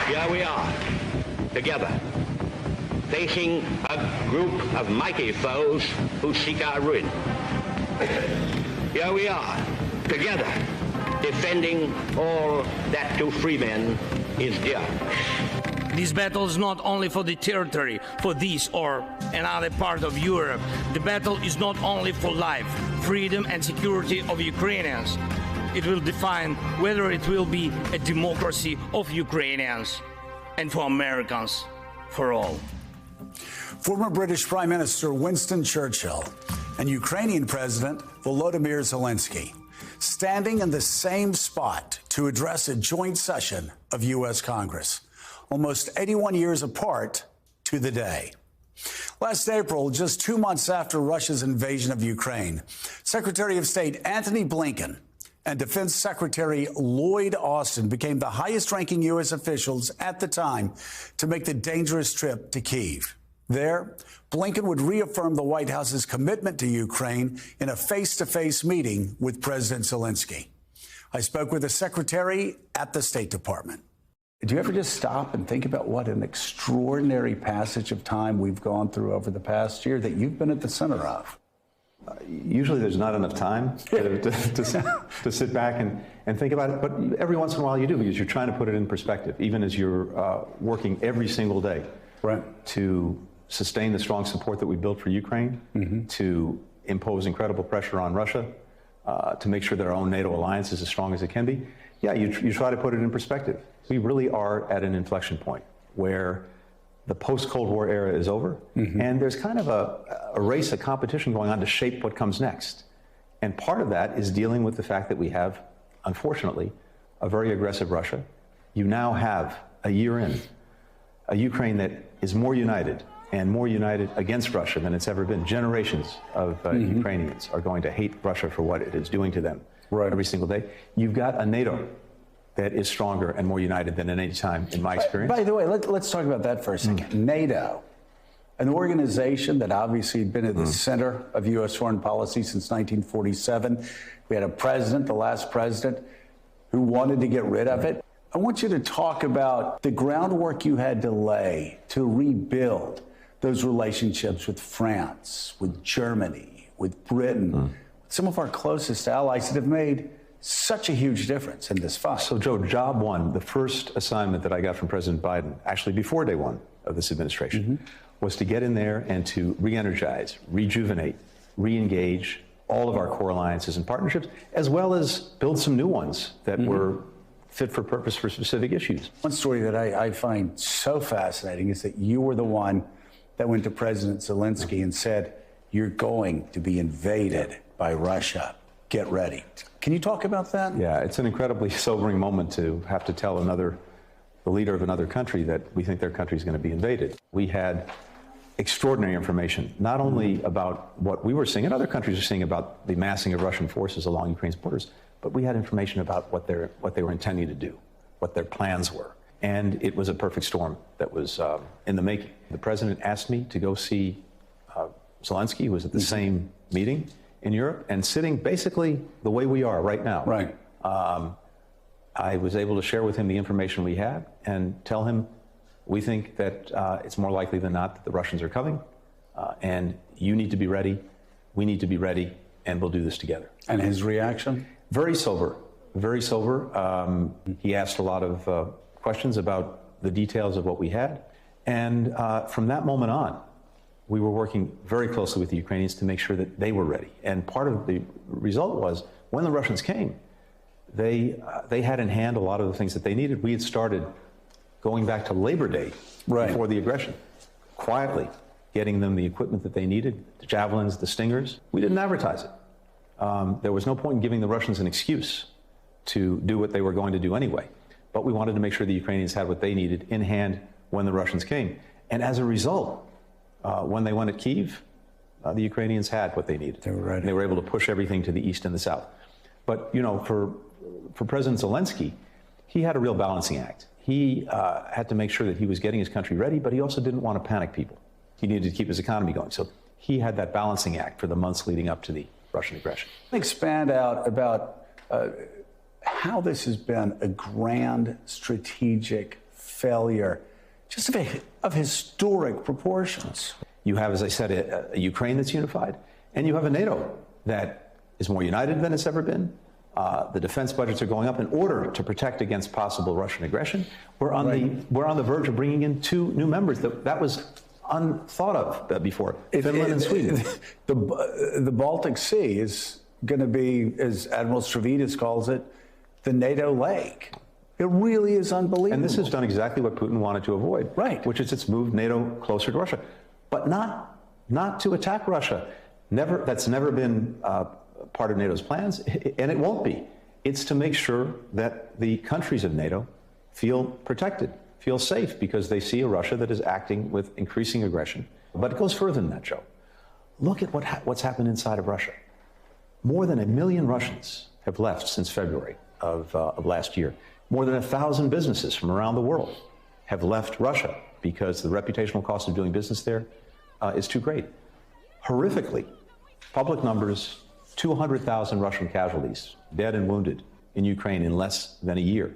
Here we are, together, facing a group of mighty foes who seek our ruin. Here we are, together, defending all that to free men is dear. This battle is not only for the territory, for this or another part of Europe. The battle is not only for life, freedom and security of Ukrainians. It will define whether it will be a democracy of Ukrainians and for Americans, for all. Former British Prime Minister Winston Churchill and Ukrainian President Volodymyr Zelensky standing in the same spot to address a joint session of U.S. Congress, almost 81 years apart to the day. Last April, just 2 months after Russia's invasion of Ukraine, Secretary of State Antony Blinken and Defense Secretary Lloyd Austin became the highest-ranking U.S. officials at the time to make the dangerous trip to Kyiv. There, Blinken would reaffirm the White House's commitment to Ukraine in a face-to-face meeting with President Zelensky. I spoke with the secretary at the State Department. Do you ever just stop and think about what an extraordinary passage of time we've gone through over the past year that you've been at the center of? Usually there's not enough time to sit back and think about it, but every once in a while you do, because you're trying to put it in perspective, even as you're working every single day to sustain the strong support that we built for Ukraine, to impose incredible pressure on Russia, to make sure that our own NATO alliance is as strong as it can be. Yeah, you try to put it in perspective. We really are at an inflection point where the post-Cold War era is over, and there's kind of a race, a competition going on to shape what comes next. And part of that is dealing with the fact that we have, unfortunately, a very aggressive Russia. You now have, a year in, a Ukraine that is more united and more united against Russia than it's ever been. Generations of Ukrainians are going to hate Russia for what it is doing to them every single day. You've got a NATO that is stronger and more united than at any time in my experience. By the way, let's talk about that for a second. NATO, an organization that obviously had been at the center of U.S. foreign policy since 1947. We had a president, the last president, who wanted to get rid of it. I want you to talk about the groundwork you had to lay to rebuild those relationships with France, with Germany, with Britain, some of our closest allies that have made such a huge difference in this fight. So, Joe, job one, the first assignment that I got from President Biden, actually before day one of this administration, was to get in there and to re-energize, rejuvenate, re-engage all of our core alliances and partnerships, as well as build some new ones that were fit for purpose for specific issues. One story that I find so fascinating is that you were the one that went to President Zelensky and said, you're going to be invaded by Russia. Get ready. Can you talk about that? Yeah, it's an incredibly sobering moment to have to tell the leader of another country that we think their country is going to be invaded. We had extraordinary information, not only about what we were seeing and other countries are seeing about the massing of Russian forces along Ukraine's borders, but we had information about what they were intending to do, what their plans were. And it was a perfect storm that was in the making. The president asked me to go see Zelensky, who was at the same meeting in Europe, and sitting basically the way we are right now. Right. I was able to share with him the information we had and tell him we think that it's more likely than not that the Russians are coming, and you need to be ready, we need to be ready, and we'll do this together. And his reaction? Very sober, very sober. He asked a lot of questions about the details of what we had, and from that moment on, we were working very closely with the Ukrainians to make sure that they were ready. And part of the result was, when the Russians came, they had in hand a lot of the things that they needed. We had started going back to Labor Day before the aggression, quietly getting them the equipment that they needed, the javelins, the Stingers. We didn't advertise it. There was no point in giving the Russians an excuse to do what they were going to do anyway. But we wanted to make sure the Ukrainians had what they needed in hand when the Russians came. And as a result, when they went at Kyiv, the Ukrainians had what they needed. They were ready. And they were able to push everything to the east and the south. But, you know, for President Zelensky, he had a real balancing act. He had to make sure that he was getting his country ready, but he also didn't want to panic people. He needed to keep his economy going. So he had that balancing act for the months leading up to the Russian aggression. Expand out about how this has been a grand strategic failure, just of historic proportions. You have, as I said, a Ukraine that's unified, and you have a NATO that is more united than it's ever been. The defense budgets are going up in order to protect against possible Russian aggression. We're on the verge of bringing in 2 new members. That was unthought of before. Finland and Sweden. The Baltic Sea is going to be, as Admiral Stavridis calls it, the NATO lake. It really is unbelievable. And this has done exactly what Putin wanted to avoid, right? Which is it's moved NATO closer to Russia, but not to attack Russia. That's never been part of NATO's plans, and it won't be. It's to make sure that the countries of NATO feel protected, feel safe, because they see a Russia that is acting with increasing aggression. But it goes further than that, Joe. Look at what's happened inside of Russia. More than 1 million Russians have left since February of last year. More than 1,000 businesses from around the world have left Russia because the reputational cost of doing business there is too great. Horrifically, public numbers, 200,000 Russian casualties, dead and wounded, in Ukraine in less than a year.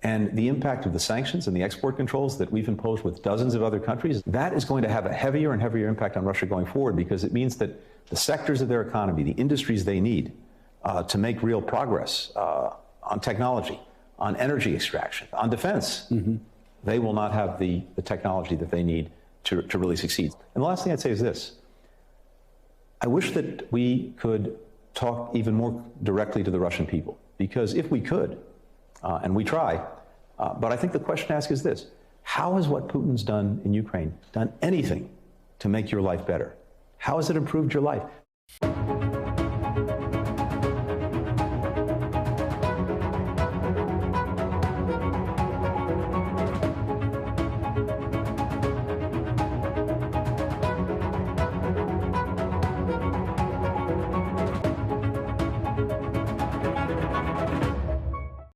And the impact of the sanctions and the export controls that we've imposed with dozens of other countries, that is going to have a heavier and heavier impact on Russia going forward, because it means that the sectors of their economy, the industries they need to make real progress on technology, on energy extraction, on defense, they will not have the technology that they need to really succeed. And the last thing I'd say is this. I wish that we could talk even more directly to the Russian people, because if we could, and we try, but I think the question to ask is this: how has what Putin's done in Ukraine done anything to make your life better? How has it improved your life?